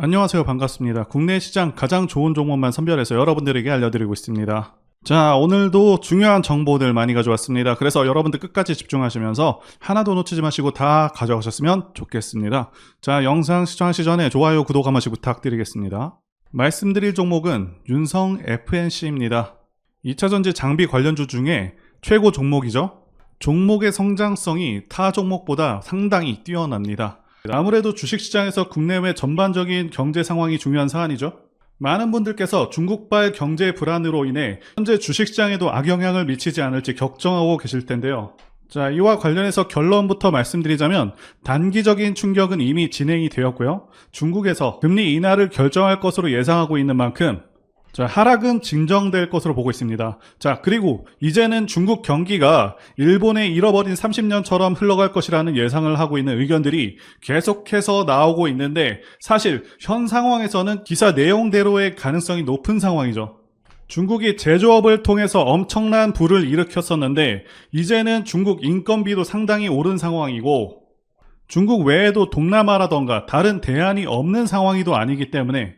안녕하세요. 반갑습니다. 국내 시장 가장 좋은 종목만 선별해서 여러분들에게 알려드리고 있습니다. 자, 오늘도 중요한 정보들 많이 가져왔습니다. 그래서 여러분들 끝까지 집중하시면서 하나도 놓치지 마시고 다 가져가셨으면 좋겠습니다. 자, 영상 시청하시기 전에 좋아요, 구독 한 번씩 부탁드리겠습니다. 말씀드릴 종목은 윤성 FNC입니다. 2차전지 장비 관련주 중에 최고 종목이죠. 종목의 성장성이 타 종목보다 상당히 뛰어납니다. 아무래도 주식시장에서 국내외 전반적인 경제 상황이 중요한 사안이죠. 많은 분들께서 중국발 경제 불안으로 인해 현재 주식시장에도 악영향을 미치지 않을지 걱정하고 계실 텐데요. 자, 이와 관련해서 결론부터 말씀드리자면 단기적인 충격은 이미 진행이 되었고요. 중국에서 금리 인하를 결정할 것으로 예상하고 있는 만큼 자, 하락은 진정될 것으로 보고 있습니다. 자, 그리고 이제는 중국 경기가 일본의 잃어버린 30년처럼 흘러갈 것이라는 예상을 하고 있는 의견들이 계속해서 나오고 있는데 사실 현 상황에서는 기사 내용대로의 가능성이 높은 상황이죠. 중국이 제조업을 통해서 엄청난 부를 일으켰었는데 이제는 중국 인건비도 상당히 오른 상황이고 중국 외에도 동남아라던가 다른 대안이 없는 상황이도 아니기 때문에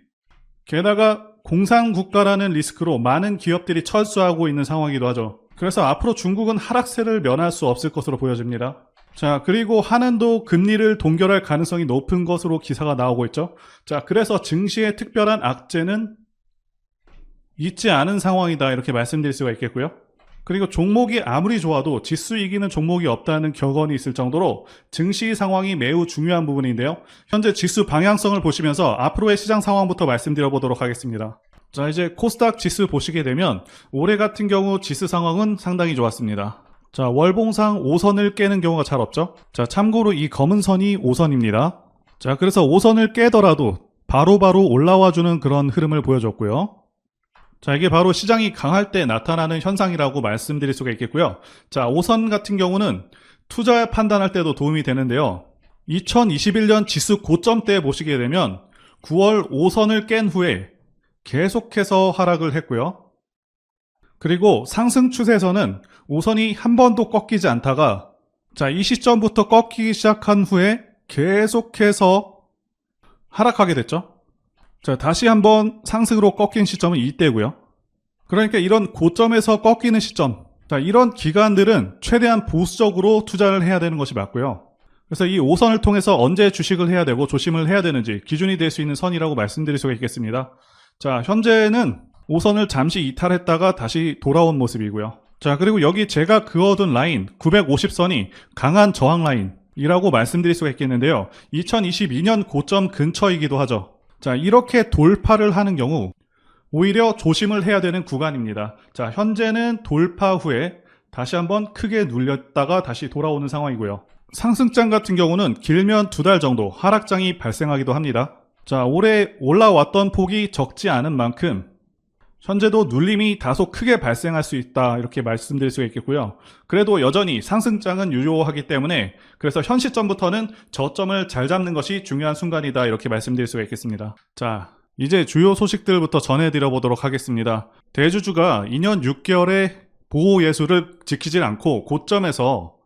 게다가 공산국가라는 리스크로 많은 기업들이 철수하고 있는 상황이기도 하죠. 그래서 앞으로 중국은 하락세를 면할 수 없을 것으로 보여집니다. 자, 그리고 한은도 금리를 동결할 가능성이 높은 것으로 기사가 나오고 있죠. 자, 그래서 증시의 특별한 악재는 있지 않은 상황이다 이렇게 말씀드릴 수가 있겠고요. 그리고 종목이 아무리 좋아도 지수 이기는 종목이 없다는 격언이 있을 정도로 증시 상황이 매우 중요한 부분인데요. 현재 지수 방향성을 보시면서 앞으로의 시장 상황부터 말씀드려 보도록 하겠습니다. 자, 이제 코스닥 지수 보시게 되면 올해 같은 경우 지수 상황은 상당히 좋았습니다. 자, 월봉상 5선을 깨는 경우가 잘 없죠. 자, 참고로 이 검은 선이 5선입니다. 자, 그래서 5선을 깨더라도 바로바로 올라와주는 그런 흐름을 보여줬고요. 자, 이게 바로 시장이 강할 때 나타나는 현상이라고 말씀드릴 수가 있겠고요. 자, 5선 같은 경우는 투자 판단할 때도 도움이 되는데요. 2021년 지수 고점 때 보시게 되면 9월 5선을 깬 후에 계속해서 하락을 했고요. 그리고 상승 추세에서는 5선이 한 번도 꺾이지 않다가 자, 이 시점부터 꺾이기 시작한 후에 계속해서 하락하게 됐죠. 자, 다시 한번 상승으로 꺾인 시점은 이때고요. 그러니까 이런 고점에서 꺾이는 시점, 자, 이런 기간들은 최대한 보수적으로 투자를 해야 되는 것이 맞고요. 그래서 이 5선을 통해서 언제 주식을 해야 되고 조심을 해야 되는지 기준이 될 수 있는 선이라고 말씀드릴 수가 있겠습니다. 자, 현재는 5선을 잠시 이탈했다가 다시 돌아온 모습이고요. 자, 그리고 여기 제가 그어둔 라인 950선이 강한 저항 라인이라고 말씀드릴 수가 있겠는데요. 2022년 고점 근처이기도 하죠. 자, 이렇게 돌파를 하는 경우 오히려 조심을 해야 되는 구간입니다. 자, 현재는 돌파 후에 다시 한번 크게 눌렸다가 다시 돌아오는 상황이고요. 상승장 같은 경우는 길면 2달 정도 하락장이 발생하기도 합니다. 자, 올해 올라왔던 폭이 적지 않은 만큼 현재도 눌림이 다소 크게 발생할 수 있다 이렇게 말씀드릴 수가 있겠고요. 그래도 여전히 상승장은 유효하기 때문에 그래서 현 시점부터는 저점을 잘 잡는 것이 중요한 순간이다 이렇게 말씀드릴 수가 있겠습니다. 자, 이제 주요 소식들부터 전해드려 보도록 하겠습니다. 대주주가 2년 6개월의 보호 예수를 지키질 않고 고점에서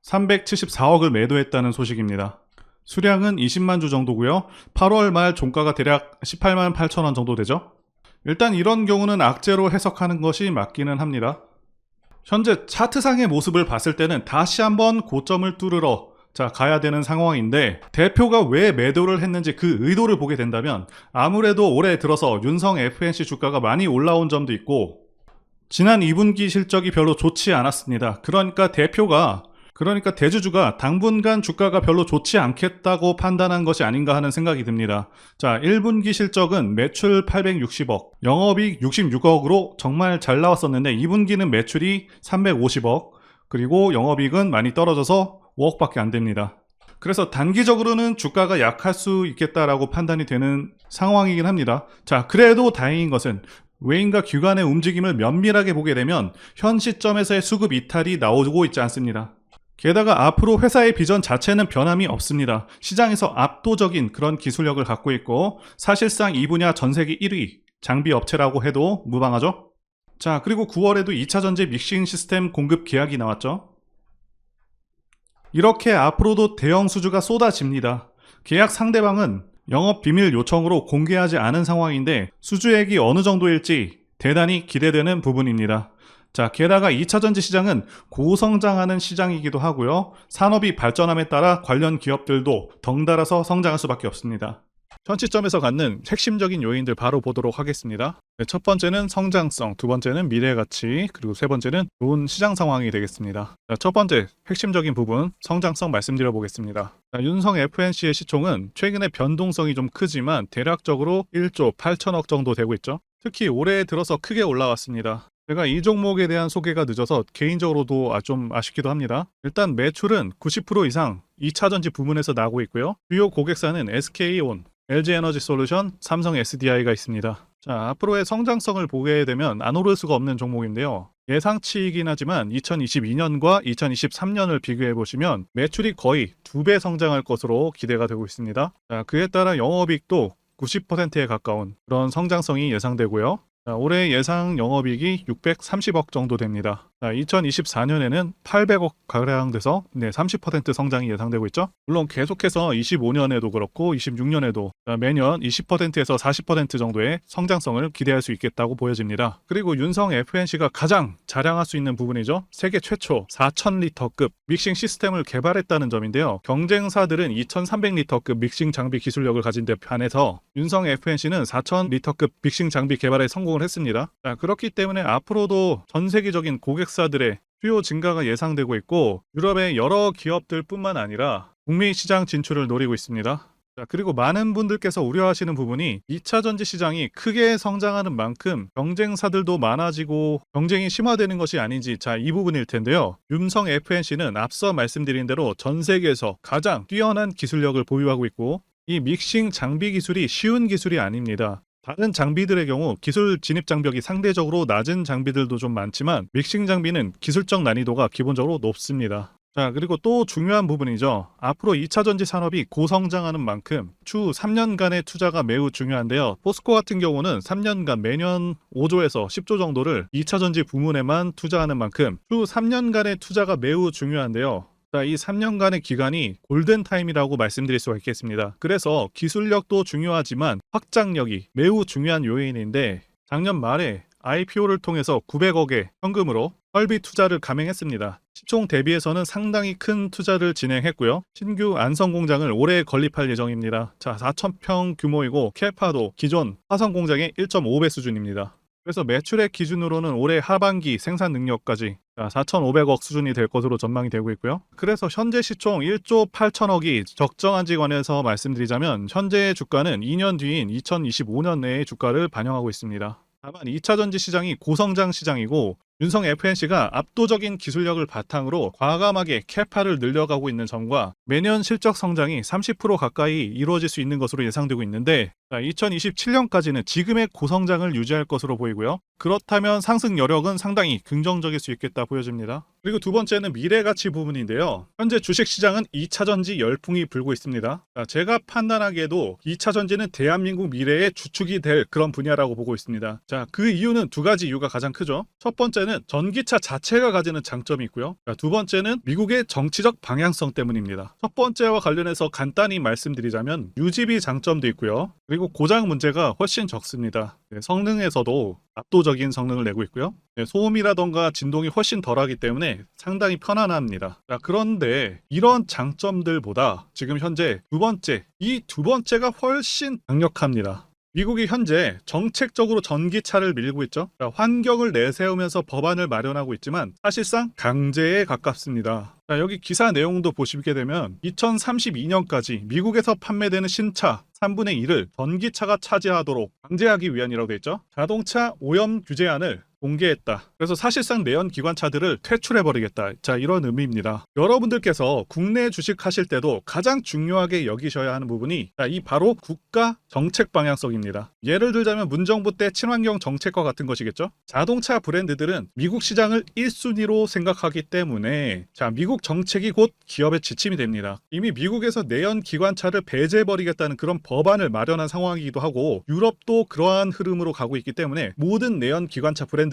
374억을 매도했다는 소식입니다. 수량은 20만 주 정도고요. 8월 말 종가가 대략 18만 8천 원 정도 되죠. 일단 이런 경우는 악재로 해석하는 것이 맞기는 합니다. 현재 차트상의 모습을 봤을 때는 다시 한번 고점을 뚫으러 가야 되는 상황인데 대표가 왜 매도를 했는지 그 의도를 보게 된다면 아무래도 올해 들어서 윤성 FNC 주가가 많이 올라온 점도 있고 지난 2분기 실적이 별로 좋지 않았습니다. 그러니까 대주주가 당분간 주가가 별로 좋지 않겠다고 판단한 것이 아닌가 하는 생각이 듭니다. 자, 1분기 실적은 매출 860억, 영업이익 66억으로 정말 잘 나왔었는데 2분기는 매출이 350억, 그리고 영업이익은 많이 떨어져서 5억밖에 안 됩니다. 그래서 단기적으로는 주가가 약할 수 있겠다라고 판단이 되는 상황이긴 합니다. 자, 그래도 다행인 것은 외인과 기관의 움직임을 면밀하게 보게 되면 현 시점에서의 수급 이탈이 나오고 있지 않습니다. 게다가 앞으로 회사의 비전 자체는 변함이 없습니다. 시장에서 압도적인 그런 기술력을 갖고 있고 사실상 이 분야 전세계 1위 장비 업체라고 해도 무방하죠. 자, 그리고 9월에도 2차전지 믹싱 시스템 공급 계약이 나왔죠. 이렇게 앞으로도 대형 수주가 쏟아집니다. 계약 상대방은 영업 비밀 요청으로 공개하지 않은 상황인데 수주액이 어느 정도일지 대단히 기대되는 부분입니다. 자, 게다가 2차전지 시장은 고성장하는 시장이기도 하고요. 산업이 발전함에 따라 관련 기업들도 덩달아서 성장할 수밖에 없습니다. 현 시점에서 갖는 핵심적인 요인들 바로 보도록 하겠습니다. 네, 첫 번째는 성장성, 두 번째는 미래 가치, 그리고 세 번째는 좋은 시장 상황이 되겠습니다. 자, 첫 번째 핵심적인 부분 성장성 말씀드려 보겠습니다. 자, 윤성 FNC의 시총은 최근에 변동성이 좀 크지만 대략적으로 1조 8천억 정도 되고 있죠. 특히 올해 들어서 크게 올라왔습니다. 제가 이 종목에 대한 소개가 늦어서 개인적으로도 좀 아쉽기도 합니다. 일단 매출은 90% 이상 2차전지 부문에서 나오고 있고요. 주요 고객사는 SK온, LG에너지솔루션, 삼성 SDI가 있습니다. 자, 앞으로의 성장성을 보게 되면 안 오를 수가 없는 종목인데요. 예상치이긴 하지만 2022년과 2023년을 비교해 보시면 매출이 거의 2배 성장할 것으로 기대가 되고 있습니다. 자, 그에 따라 영업이익도 90%에 가까운 그런 성장성이 예상되고요. 자, 올해 예상 영업이익이 630억 정도 됩니다. 자, 2024년에는 800억 가량 돼서 30% 성장이 예상되고 있죠. 물론 계속해서 25년에도 그렇고 26년에도 매년 20%에서 40% 정도의 성장성을 기대할 수 있겠다고 보여집니다. 그리고 윤성 FNC가 가장 자랑할 수 있는 부분이죠. 세계 최초 4000리터급 믹싱 시스템을 개발했다는 점인데요. 경쟁사들은 2300리터급 믹싱 장비 기술력을 가진 데 반해서 윤성 FNC는 4000리터급 믹싱 장비 개발에 성공을 했습니다. 자, 그렇기 때문에 앞으로도 전 세계적인 고객사들의 수요 증가가 예상되고 있고 유럽의 여러 기업들 뿐만 아니라 북미 시장 진출을 노리고 있습니다. 자, 그리고 많은 분들께서 우려하시는 부분이 2차전지 시장이 크게 성장하는 만큼 경쟁사들도 많아지고 경쟁이 심화되는 것이 아닌지, 자, 이 부분일 텐데요. 윤성 FNC는 앞서 말씀드린 대로 전 세계에서 가장 뛰어난 기술력을 보유하고 있고 이 믹싱 장비 기술이 쉬운 기술이 아닙니다. 다른 장비들의 경우 기술 진입 장벽이 상대적으로 낮은 장비들도 좀 많지만 믹싱 장비는 기술적 난이도가 기본적으로 높습니다. 자, 그리고 또 중요한 부분이죠. 앞으로 2차전지 산업이 고성장하는 만큼 추후 3년간의 투자가 매우 중요한데요. 포스코 같은 경우는 3년간 매년 5조에서 10조 정도를 2차전지 부문에만 투자하는 만큼 추후 3년간의 투자가 매우 중요한데요. 자, 이 3년간의 기간이 골든타임이라고 말씀드릴 수가 있겠습니다. 그래서 기술력도 중요하지만 확장력이 매우 중요한 요인인데 작년 말에 IPO를 통해서 900억의 현금으로 설비 투자를 감행했습니다. 시총 대비해서는 상당히 큰 투자를 진행했고요. 신규 안성 공장을 올해 건립할 예정입니다. 자, 4,000평 규모이고 캐파도 기존 화성 공장의 1.5배 수준입니다. 그래서 매출액 기준으로는 올해 하반기 생산 능력까지 4,500억 수준이 될 것으로 전망이 되고 있고요. 그래서 현재 시총 1조 8천억이 적정한지 관해서 말씀드리자면 현재의 주가는 2년 뒤인 2025년 내의 주가를 반영하고 있습니다. 다만 2차전지 시장이 고성장 시장이고 윤성 FNC가 압도적인 기술력을 바탕으로 과감하게 캐파를 늘려가고 있는 점과 매년 실적 성장이 30% 가까이 이루어질 수 있는 것으로 예상되고 있는데 2027년까지는 지금의 고성장을 유지할 것으로 보이고요. 그렇다면 상승 여력은 상당히 긍정적일 수 있겠다 보여집니다. 그리고 두 번째는 미래가치 부분인데요. 현재 주식시장은 2차전지 열풍이 불고 있습니다. 제가 판단하기에도 2차전지는 대한민국 미래의 주축이 될 그런 분야라고 보고 있습니다. 자, 그 이유는 두 가지 이유가 가장 크죠. 첫 번째는 전기차 자체가 가지는 장점이 있고요. 두 번째는 미국의 정치적 방향성 때문입니다. 첫 번째와 관련해서 간단히 말씀드리자면 유지비 장점도 있고요. 그리고 고장 문제가 훨씬 적습니다. 성능에서도 압도적인 성능을 내고 있고요. 소음이라던가 진동이 훨씬 덜하기 때문에 상당히 편안합니다. 자, 그런데 이런 장점들보다 지금 현재 이 두 번째가 훨씬 강력합니다. 미국이 현재 정책적으로 전기차를 밀고 있죠. 환경을 내세우면서 법안을 마련하고 있지만 사실상 강제에 가깝습니다. 자, 여기 기사 내용도 보시게 되면 2032년까지 미국에서 판매되는 신차 3분의 1을 전기차가 차지하도록 강제하기 위한이라고 되어 있죠. 자동차 오염 규제안을 공개했다. 그래서 사실상 내연 기관차들을 퇴출해버리겠다. 자, 이런 의미입니다. 여러분들께서 국내 주식하실 때도 가장 중요하게 여기셔야 하는 부분이 이 바로 국가 정책 방향성입니다. 예를 들자면 문정부 때 친환경 정책과 같은 것이겠죠. 자동차 브랜드들은 미국 시장을 1순위로 생각하기 때문에 미국 정책이 곧 기업의 지침이 됩니다. 이미 미국에서 내연 기관차를 배제해버리겠다는 그런 법안을 마련한 상황이기도 하고 유럽도 그러한 흐름으로 가고 있기 때문에 모든 내연 기관차 브랜드들은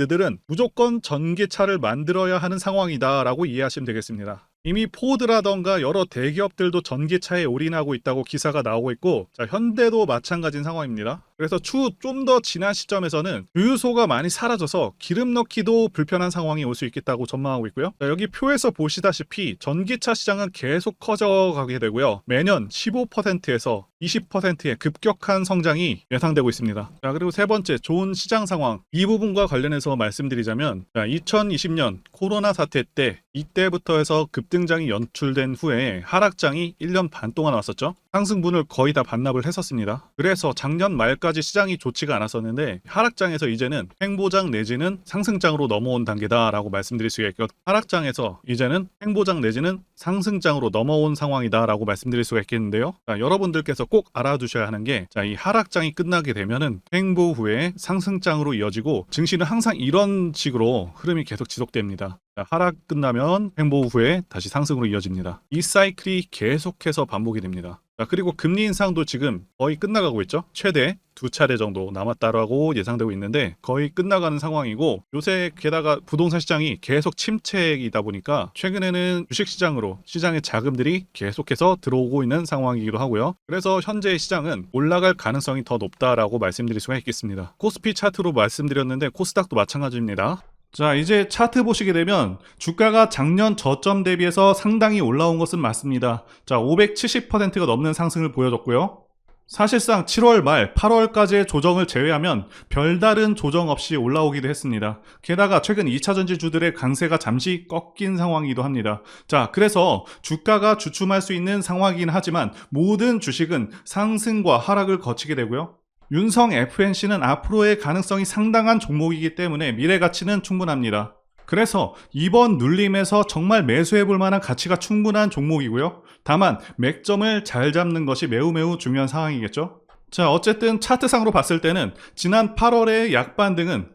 무조건 전기차를 만들어야 하는 상황이다 라고 이해하시면 되겠습니다. 이미 포드라던가 여러 대기업들도 전기차에 올인하고 있다고 기사가 나오고 있고, 자, 현대도 마찬가지인 상황입니다. 그래서 추후 좀 더 지난 시점에서는 주유소가 많이 사라져서 기름 넣기도 불편한 상황이 올 수 있겠다고 전망하고 있고요. 자, 여기 표에서 보시다시피 전기차 시장은 계속 커져가게 되고요. 매년 15%에서 20%의 급격한 성장이 예상되고 있습니다. 자, 그리고 세 번째, 좋은 시장 상황. 이 부분과 관련해서 말씀드리자면, 자, 2020년 코로나 사태 때 이때부터 해서 급등장이 연출된 후에 하락장이 1년 반 동안 왔었죠. 상승분을 거의 다 반납을 했었습니다. 그래서 작년 말까지 시장이 좋지가 않았었는데 하락장에서 이제는 횡보장 내지는 상승장으로 넘어온 단계다라고 말씀드릴 수가 있고, 하락장에서 이제는 횡보장 내지는 상승장으로 넘어온 상황이다라고 말씀드릴 수가 있겠는데요. 자, 여러분들께서 꼭 알아두셔야 하는 게, 자, 이 하락장이 끝나게 되면은 횡보 후에 상승장으로 이어지고 증시는 항상 이런 식으로 흐름이 계속 지속됩니다. 자, 하락 끝나면 횡보 후에 다시 상승으로 이어집니다. 이 사이클이 계속해서 반복이 됩니다. 자, 그리고 금리 인상도 지금 거의 끝나가고 있죠. 최대 2차례 정도 남았다라고 예상되고 있는데 거의 끝나가는 상황이고, 요새 게다가 부동산 시장이 계속 침체이다 보니까 최근에는 주식시장으로 시장의 자금들이 계속해서 들어오고 있는 상황이기도 하고요. 그래서 현재의 시장은 올라갈 가능성이 더 높다라고 말씀드릴 수가 있겠습니다. 코스피 차트로 말씀드렸는데 코스닥도 마찬가지입니다. 자, 이제 차트 보시게 되면 주가가 작년 저점 대비해서 상당히 올라온 것은 맞습니다. 자, 570%가 넘는 상승을 보여줬고요. 사실상 7월 말 8월까지의 조정을 제외하면 별다른 조정 없이 올라오기도 했습니다. 게다가 최근 2차전지주들의 강세가 잠시 꺾인 상황이기도 합니다. 자, 그래서 주가가 주춤할 수 있는 상황이긴 하지만 모든 주식은 상승과 하락을 거치게 되고요. 윤성 FNC는 앞으로의 가능성이 상당한 종목이기 때문에 미래 가치는 충분합니다. 그래서 이번 눌림에서 정말 매수해볼 만한 가치가 충분한 종목이고요. 다만 맥점을 잘 잡는 것이 매우 중요한 상황이겠죠. 자, 어쨌든 차트상으로 봤을 때는 지난 8월의 약반등은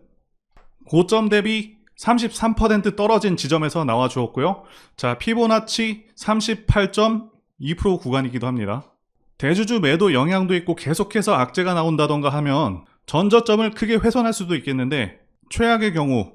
고점 대비 33% 떨어진 지점에서 나와 주었고요. 자, 피보나치 38.2% 구간이기도 합니다. 대주주 매도 영향도 있고 계속해서 악재가 나온다던가 하면 전저점을 크게 훼손할 수도 있겠는데, 최악의 경우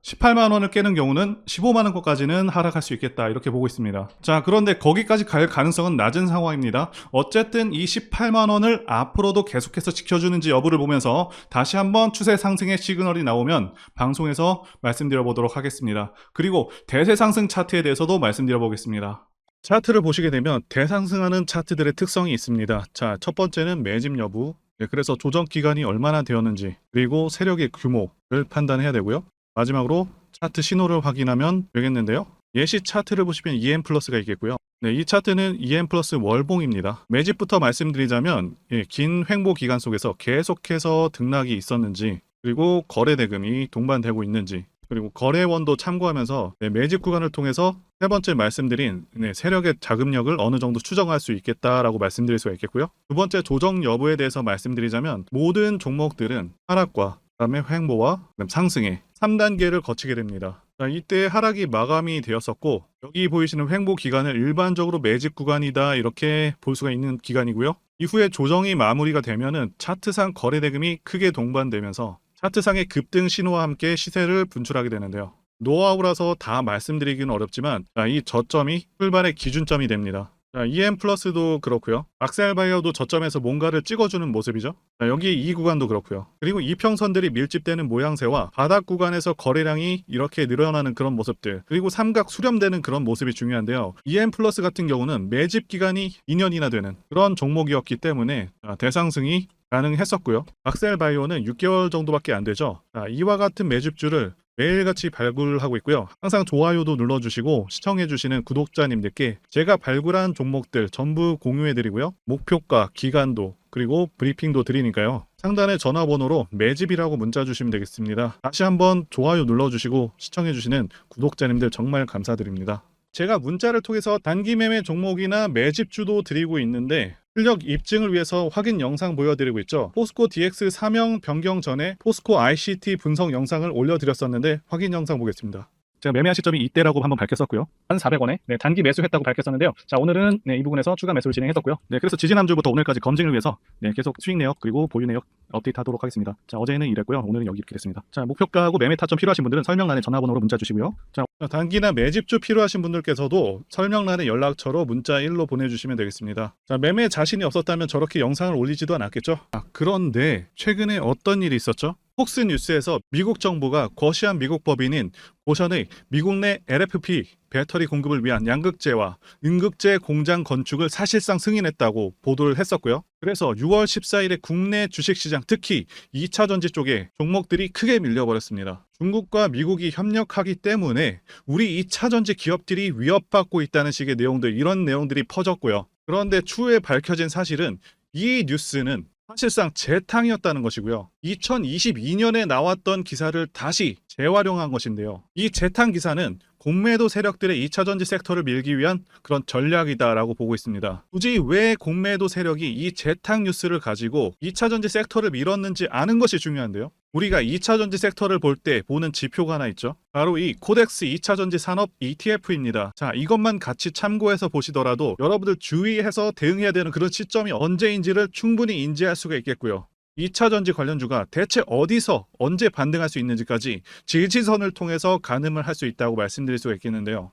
18만원을 깨는 경우는 15만원까지는 하락할 수 있겠다, 이렇게 보고 있습니다. 자, 그런데 거기까지 갈 가능성은 낮은 상황입니다. 어쨌든 이 18만원을 앞으로도 계속해서 지켜주는지 여부를 보면서 다시 한번 추세 상승의 시그널이 나오면 방송에서 말씀드려 보도록 하겠습니다. 그리고 대세 상승 차트에 대해서도 말씀드려 보겠습니다. 차트를 보시게 되면 대상승하는 차트들의 특성이 있습니다. 자, 첫 번째는 매집 여부, 그래서 조정 기간이 얼마나 되었는지, 그리고 세력의 규모를 판단해야 되고요. 마지막으로 차트 신호를 확인하면 되겠는데요. 예시 차트를 보시면 EM 플러스가 있겠고요. 네, 이 차트는 EM 플러스 월봉입니다. 매집부터 말씀드리자면 긴 횡보 기간 속에서 계속해서 등락이 있었는지, 그리고 거래 대금이 동반되고 있는지, 그리고 거래원도 참고하면서 매집 구간을 통해서 세 번째 말씀드린 세력의 자금력을 어느 정도 추정할 수 있겠다라고 말씀드릴 수가 있겠고요. 두 번째, 조정 여부에 대해서 말씀드리자면 모든 종목들은 하락과 그다음에 횡보와 상승의 3단계를 거치게 됩니다. 자, 이때 하락이 마감이 되었었고, 여기 보이시는 횡보 기간을 일반적으로 매집 구간이다, 이렇게 볼 수가 있는 기간이고요. 이후에 조정이 마무리가 되면은 차트상 거래 대금이 크게 동반되면서 차트상의 급등 신호와 함께 시세를 분출하게 되는데요. 노하우라서 다 말씀드리기는 어렵지만, 이 저점이 출발의 기준점이 됩니다. EM 플러스도 그렇고요. 악셀바이어도 저점에서 뭔가를 찍어주는 모습이죠. 여기 이 구간도 그렇고요. 그리고 이평선들이 밀집되는 모양새와 바닥 구간에서 거래량이 이렇게 늘어나는 그런 모습들, 그리고 삼각 수렴되는 그런 모습이 중요한데요. EM 플러스 같은 경우는 매집 기간이 2년이나 되는 그런 종목이었기 때문에 대상승이 가능했었고요. 악셀바이오는 6개월 정도밖에 안 되죠. 이와 같은 매집주를 매일같이 발굴하고 있고요. 항상 좋아요도 눌러주시고 시청해주시는 구독자님들께 제가 발굴한 종목들 전부 공유해드리고요. 목표가, 기간도, 그리고 브리핑도 드리니까요. 상단의 전화번호로 매집이라고 문자 주시면 되겠습니다. 다시 한번 좋아요 눌러주시고 시청해주시는 구독자님들 정말 감사드립니다. 제가 문자를 통해서 단기 매매 종목이나 매집주도 드리고 있는데 실력 입증을 위해서 확인 영상 보여드리고 있죠. 포스코 DX 사명 변경 전에 포스코 ICT 분석 영상을 올려드렸었는데 확인 영상 보겠습니다. 제가 매매한 시점이 이때라고 한번 밝혔었고요. 1,400원에 단기 매수했다고 밝혔었는데요. 자, 오늘은 이 부분에서 추가 매수를 진행했었고요. 그래서 지지난주부터 오늘까지 검증을 위해서 계속 수익 내역 그리고 보유 내역 업데이트하도록 하겠습니다. 자, 어제는 이랬고요. 오늘은 여기 이렇게 됐습니다. 자, 목표가하고 매매 타점 필요하신 분들은 설명란에 전화번호로 문자 주시고요. 자, 자, 단기나 매집주 필요하신 분들께서도 설명란에 연락처로 문자 1로 보내주시면 되겠습니다. 자, 매매 자신이 없었다면 저렇게 영상을 올리지도 않았겠죠? 그런데 최근에 어떤 일이 있었죠? 폭스뉴스에서 미국 정부가 거시한 미국 법인인 고션의 미국 내 LFP 배터리 공급을 위한 양극재와 음극재 공장 건축을 사실상 승인했다고 보도를 했었고요. 그래서 6월 14일에 국내 주식시장, 특히 2차전지 쪽에 종목들이 크게 밀려버렸습니다. 중국과 미국이 협력하기 때문에 우리 2차전지 기업들이 위협받고 있다는 식의 내용들, 이런 내용들이 퍼졌고요. 그런데 추후에 밝혀진 사실은 이 뉴스는 사실상 재탕이었다는 것이고요. 2022년에 나왔던 기사를 다시 재활용한 것인데요. 이 재탕 기사는 공매도 세력들의 2차전지 섹터를 밀기 위한 그런 전략이다라고 보고 있습니다. 굳이 왜 공매도 세력이 이 재탕 뉴스를 가지고 2차전지 섹터를 밀었는지 아는 것이 중요한데요. 우리가 2차전지 섹터를 볼 때 보는 지표가 하나 있죠. 바로 이 코덱스 2차전지 산업 ETF입니다. 자, 이것만 같이 참고해서 보시더라도 여러분들 주의해서 대응해야 되는 그런 시점이 언제인지를 충분히 인지할 수가 있겠고요. 2차전지 관련주가 대체 어디서 언제 반등할 수 있는지까지 지지선을 통해서 가늠을 할 수 있다고 말씀드릴 수가 있겠는데요.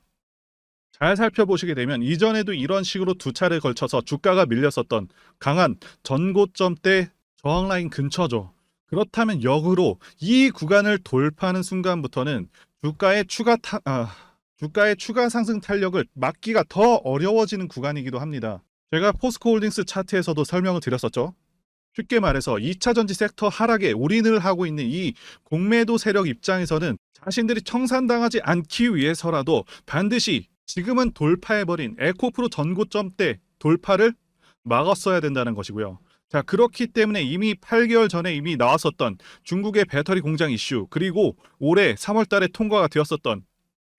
잘 살펴보시게 되면 이전에도 이런 식으로 두 차례 걸쳐서 주가가 밀렸었던 강한 전고점대 저항라인 근처죠. 그렇다면 역으로 이 구간을 돌파하는 순간부터는 주가의 추가 상승 탄력을 막기가 더 어려워지는 구간이기도 합니다. 제가 포스코홀딩스 차트에서도 설명을 드렸었죠. 쉽게 말해서 2차전지 섹터 하락에 올인을 하고 있는 이 공매도 세력 입장에서는 자신들이 청산당하지 않기 위해서라도 반드시 지금은 돌파해버린 에코프로 전고점대 돌파를 막았어야 된다는 것이고요. 자, 그렇기 때문에 이미 8개월 전에 이미 나왔었던 중국의 배터리 공장 이슈, 그리고 올해 3월 달에 통과가 되었었던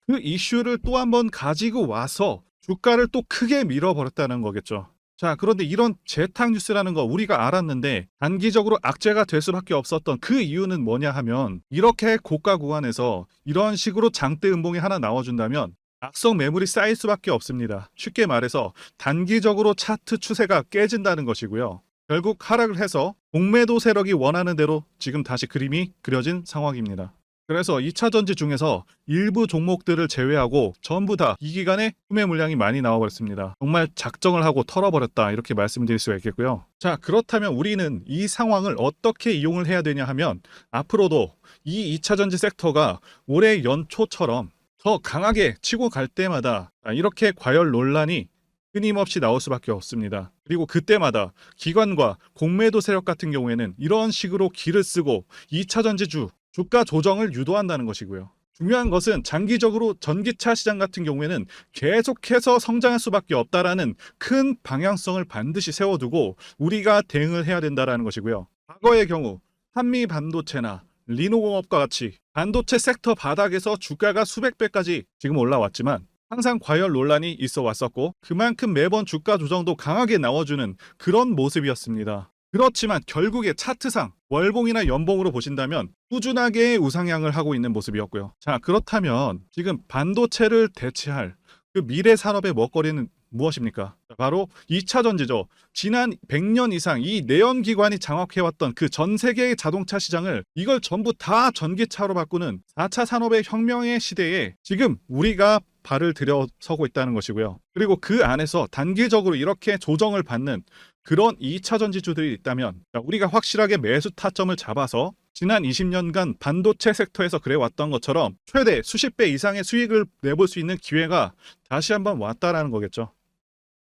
그 이슈를 또 한 번 가지고 와서 주가를 또 크게 밀어버렸다는 거겠죠. 자, 그런데 이런 재탕 뉴스라는 거 우리가 알았는데 단기적으로 악재가 될 수밖에 없었던 그 이유는 뭐냐 하면, 이렇게 고가 구간에서 이런 식으로 장대 음봉이 하나 나와준다면 악성 매물이 쌓일 수밖에 없습니다. 쉽게 말해서 단기적으로 차트 추세가 깨진다는 것이고요. 결국 하락을 해서 공매도 세력이 원하는 대로 지금 다시 그림이 그려진 상황입니다. 그래서 2차전지 중에서 일부 종목들을 제외하고 전부 다 이 기간에 구매 물량이 많이 나와버렸습니다. 정말 작정을 하고 털어버렸다, 이렇게 말씀드릴 수가 있겠고요. 자, 그렇다면 우리는 이 상황을 어떻게 이용을 해야 되냐 하면, 앞으로도 이 2차전지 섹터가 올해 연초처럼 더 강하게 치고 갈 때마다 이렇게 과열 논란이 끊임없이 나올 수밖에 없습니다. 그리고 그때마다 기관과 공매도 세력 같은 경우에는 이런 식으로 기를 쓰고 2차전지주 주가 조정을 유도한다는 것이고요. 중요한 것은 장기적으로 전기차 시장 같은 경우에는 계속해서 성장할 수밖에 없다라는 큰 방향성을 반드시 세워두고 우리가 대응을 해야 된다는 것이고요. 과거의 경우 한미 반도체나 리노공업과 같이 반도체 섹터 바닥에서 주가가 수백 배까지 지금 올라왔지만 항상 과열 논란이 있어 왔었고, 그만큼 매번 주가 조정도 강하게 나와주는 그런 모습이었습니다. 그렇지만 결국에 차트상 월봉이나 연봉으로 보신다면 꾸준하게 우상향을 하고 있는 모습이었고요. 자, 그렇다면 지금 반도체를 대체할 그 미래 산업의 먹거리는 무엇입니까? 바로 2차전지죠. 지난 100년 이상 이 내연기관이 장악해왔던 그 전 세계의 자동차 시장을 이걸 전부 다 전기차로 바꾸는 4차 산업의 혁명의 시대에 지금 우리가 발을 들여서고 있다는 것이고요. 그리고 그 안에서 단기적으로 이렇게 조정을 받는 그런 2차전지주들이 있다면 우리가 확실하게 매수 타점을 잡아서 지난 20년간 반도체 섹터에서 그래왔던 것처럼 최대 수십 배 이상의 수익을 내볼 수 있는 기회가 다시 한번 왔다라는 거겠죠.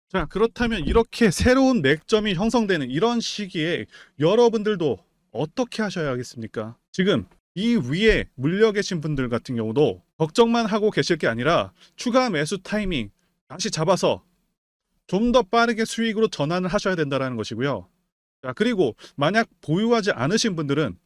자, 그렇다면 이렇게 새로운 맥점이 형성되는 이런 시기에 여러분들도 어떻게 하셔야겠습니까? 지금 이 위에 물려 계신 분들 같은 경우도 걱정만 하고 계실 게 아니라 추가 매수 타이밍 다시 잡아서 좀 더 빠르게 수익으로 전환을 하셔야 된다는 것이고요. 자, 그리고 만약 보유하지 않으신 분들은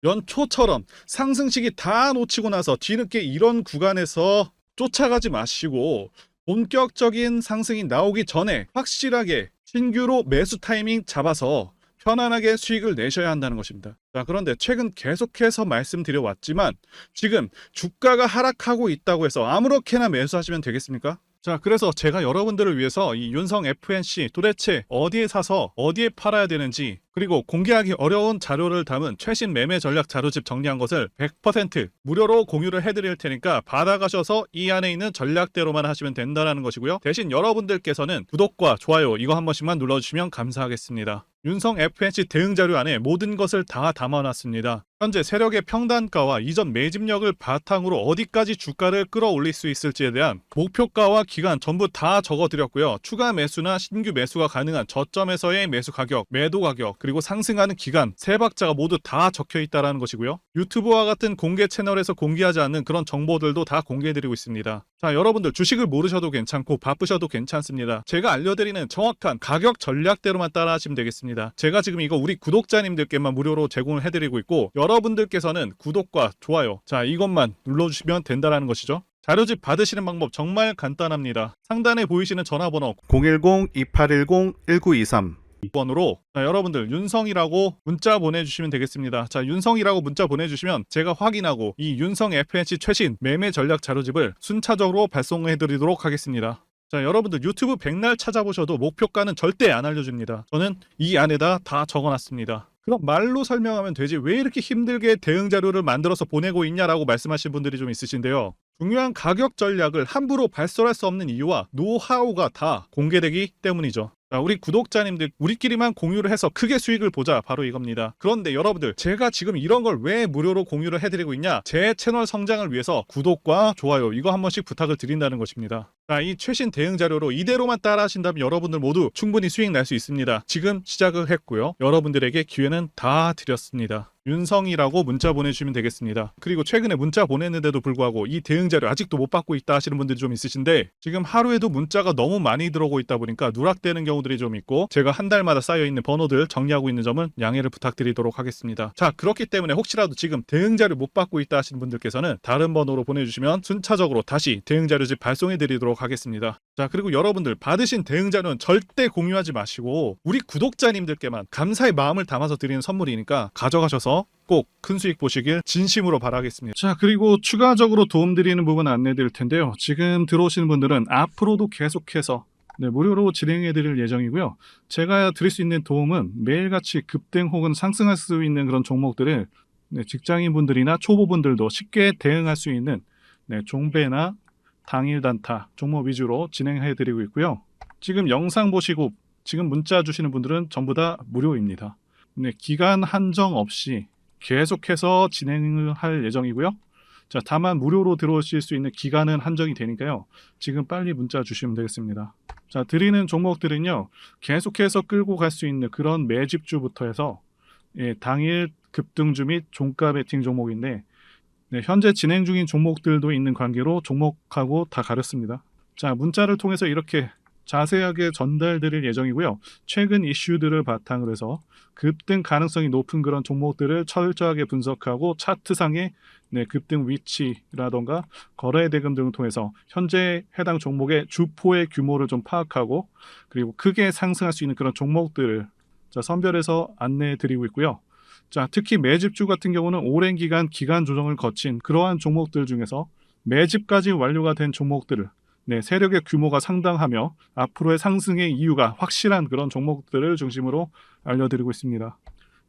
연초처럼 상승 시기 다 놓치고 나서 뒤늦게 이런 구간에서 쫓아가지 마시고 본격적인 상승이 나오기 전에 확실하게 신규로 매수 타이밍 잡아서 편안하게 수익을 내셔야 한다는 것입니다. 자, 그런데 최근 계속해서 말씀드려왔지만 지금 주가가 하락하고 있다고 해서 아무렇게나 매수하시면 되겠습니까? 자, 그래서 제가 여러분들을 위해서 이 윤성 FNC 도대체 어디에 사서 어디에 팔아야 되는지, 그리고 공개하기 어려운 자료를 담은 최신 매매 전략 자료집 정리한 것을 100% 무료로 공유를 해드릴 테니까 받아가셔서 이 안에 있는 전략대로만 하시면 된다는 것이고요. 대신 여러분들께서는 구독과 좋아요 이거 한 번씩만 눌러주시면 감사하겠습니다. 윤성 FNC 대응 자료 안에 모든 것을 다 담아놨습니다. 현재 세력의 평단가와 이전 매집력을 바탕으로 어디까지 주가를 끌어올릴 수 있을지에 대한 목표가와 기간 전부 다 적어드렸고요. 추가 매수나 신규 매수가 가능한 저점에서의 매수 가격, 매도 가격, 그리고 상승하는 기간, 세 박자가 모두 다 적혀 있다는 것이고요. 유튜브와 같은 공개 채널에서 공개하지 않는 그런 정보들도 다 공개해드리고 있습니다. 자, 여러분들 주식을 모르셔도 괜찮고 바쁘셔도 괜찮습니다. 제가 알려드리는 정확한 가격 전략대로만 따라하시면 되겠습니다. 제가 지금 이거 우리 구독자님들께만 무료로 제공을 해드리고 있고, 여러분들께서는 구독과 좋아요, 자 이것만 눌러주시면 된다는 것이죠. 자료집 받으시는 방법 정말 간단합니다. 상단에 보이시는 전화번호 010-2810-1923 번으로 여러분들 윤성이라고 문자 보내주시면 되겠습니다. 자, 윤성이라고 문자 보내주시면 제가 확인하고 이 윤성 FNC 최신 매매 전략 자료집을 순차적으로 발송해드리도록 하겠습니다. 자, 여러분들 유튜브 백날 찾아보셔도 목표가는 절대 안 알려줍니다. 저는 이 안에다 다 적어놨습니다. 그럼 말로 설명하면 되지 왜 이렇게 힘들게 대응 자료를 만들어서 보내고 있냐라고 말씀하신 분들이 좀 있으신데요. 중요한 가격 전략을 함부로 발설할 수 없는 이유와 노하우가 다 공개되기 때문이죠. 자, 우리 구독자님들 우리끼리만 공유를 해서 크게 수익을 보자, 바로 이겁니다. 그런데 여러분들, 제가 지금 이런 걸 왜 무료로 공유를 해드리고 있냐? 제 채널 성장을 위해서 구독과 좋아요 이거 한 번씩 부탁을 드린다는 것입니다. 자, 이 최신 대응 자료로 이대로만 따라 하신다면 여러분들 모두 충분히 수익 날 수 있습니다. 지금 시작을 했고요. 여러분들에게 기회는 다 드렸습니다. 윤성이라고 문자 보내주시면 되겠습니다. 그리고 최근에 문자 보냈는데도 불구하고 이 대응 자료 아직도 못 받고 있다 하시는 분들이 좀 있으신데, 지금 하루에도 문자가 너무 많이 들어오고 있다 보니까 누락되는 경우들이 좀 있고, 제가 한 달마다 쌓여있는 번호들 정리하고 있는 점은 양해를 부탁드리도록 하겠습니다. 자, 그렇기 때문에 혹시라도 지금 대응 자료 못 받고 있다 하시는 분들께서는 다른 번호로 보내주시면 순차적으로 다시 대응 자료집 발송해 드리도록 하겠습니다. 자, 그리고 여러분들 받으신 대응 자료는 절대 공유하지 마시고 우리 구독자님들께만 감사의 마음을 담아서 드리는 선물이니까 가져가셔서 꼭 큰 수익 보시길 진심으로 바라겠습니다. 자, 그리고 추가적으로 도움드리는 부분 안내 드릴 텐데요. 지금 들어오시는 분들은 앞으로도 계속해서 무료로 진행해 드릴 예정이고요. 제가 드릴 수 있는 도움은 매일같이 급등 혹은 상승할 수 있는 그런 종목들을 직장인분들이나 초보분들도 쉽게 대응할 수 있는 종배나 당일 단타 종목 위주로 진행해 드리고 있고요. 지금 영상 보시고 지금 문자 주시는 분들은 전부 다 무료입니다. 기간 한정 없이 계속해서 진행을 할 예정이고요. 자, 다만 무료로 들어오실 수 있는 기간은 한정이 되니까요. 지금 빨리 문자 주시면 되겠습니다. 자, 드리는 종목들은요, 계속해서 끌고 갈 수 있는 그런 매집주부터 해서 당일 급등주 및 종가 베팅 종목인데, 현재 진행 중인 종목들도 있는 관계로 종목하고 다 가렸습니다. 자, 문자를 통해서 이렇게 자세하게 전달드릴 예정이고요. 최근 이슈들을 바탕으로 해서 급등 가능성이 높은 그런 종목들을 철저하게 분석하고 차트상의 급등 위치라던가 거래 대금 등을 통해서 현재 해당 종목의 주포의 규모를 좀 파악하고, 그리고 크게 상승할 수 있는 그런 종목들을 선별해서 안내해 드리고 있고요. 자, 특히 매집주 같은 경우는 오랜 기간 조정을 거친 그러한 종목들 중에서 매집까지 완료가 된 종목들을 세력의 규모가 상당하며 앞으로의 상승의 이유가 확실한 그런 종목들을 중심으로 알려드리고 있습니다.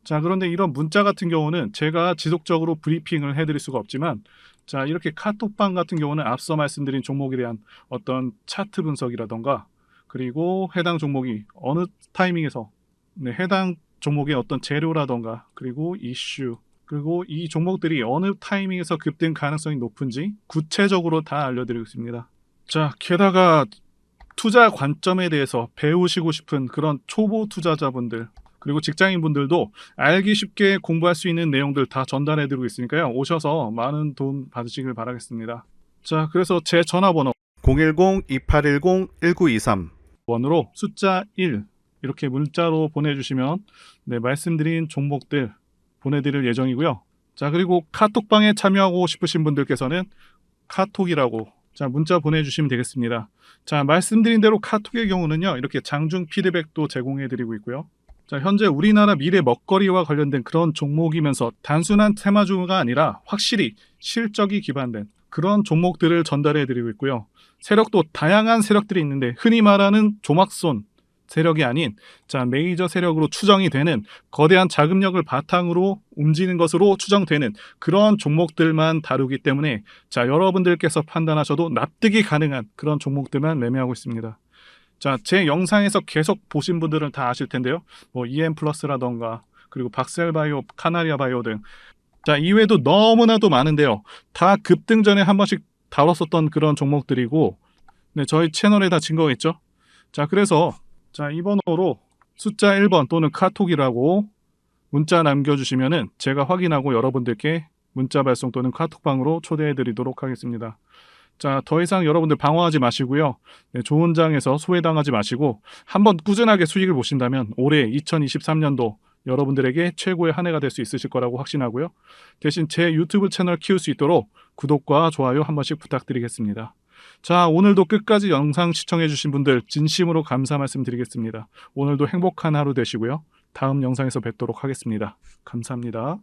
자, 그런데 이런 문자 같은 경우는 제가 지속적으로 브리핑을 해드릴 수가 없지만, 자, 이렇게 카톡방 같은 경우는 앞서 말씀드린 종목에 대한 어떤 차트 분석이라던가, 그리고 해당 종목이 어느 타이밍에서 해당 종목의 어떤 재료라던가, 그리고 이슈, 그리고 이 종목들이 어느 타이밍에서 급등 가능성이 높은지 구체적으로 다 알려드리고 있습니다. 자, 게다가 투자 관점에 대해서 배우시고 싶은 그런 초보 투자자분들, 그리고 직장인분들도 알기 쉽게 공부할 수 있는 내용들 다 전달해드리고 있으니까요. 오셔서 많은 도움 받으시길 바라겠습니다. 자, 그래서 제 전화번호 010-2810-1923 번으로 숫자 1 이렇게 문자로 보내주시면 말씀드린 종목들 보내드릴 예정이고요. 자, 그리고 카톡방에 참여하고 싶으신 분들께서는 카톡이라고 문자 보내주시면 되겠습니다. 자, 말씀드린 대로 카톡의 경우는요, 이렇게 장중 피드백도 제공해드리고 있고요. 자, 현재 우리나라 미래 먹거리와 관련된 그런 종목이면서 단순한 테마주가 아니라 확실히 실적이 기반된 그런 종목들을 전달해 드리고 있고요. 세력도 다양한 세력들이 있는데 흔히 말하는 조막손 세력이 아닌 메이저 세력으로 추정이 되는 거대한 자금력을 바탕으로 움직이는 것으로 추정되는 그런 종목들만 다루기 때문에 여러분들께서 판단하셔도 납득이 가능한 그런 종목들만 매매하고 있습니다. 제 영상에서 계속 보신 분들은 다 아실 텐데요. EM플러스라던가 그리고 박셀바이오, 카나리아바이오 등 이외에도 너무나도 많은데요. 다 급등 전에 한 번씩 다뤘었던 그런 종목들이고 저희 채널에 다 증거가 있죠. 그래서 이 번호로 숫자 1번 또는 카톡이라고 문자 남겨주시면은 제가 확인하고 여러분들께 문자 발송 또는 카톡방으로 초대해 드리도록 하겠습니다. 더 이상 여러분들 방어하지 마시고요. 좋은 장에서 소외당하지 마시고 한번 꾸준하게 수익을 보신다면 올해 2023년도 여러분들에게 최고의 한 해가 될 수 있으실 거라고 확신하고요. 대신 제 유튜브 채널 키울 수 있도록 구독과 좋아요 한 번씩 부탁드리겠습니다. 오늘도 끝까지 영상 시청해주신 분들 진심으로 감사 말씀드리겠습니다. 오늘도 행복한 하루 되시고요. 다음 영상에서 뵙도록 하겠습니다. 감사합니다.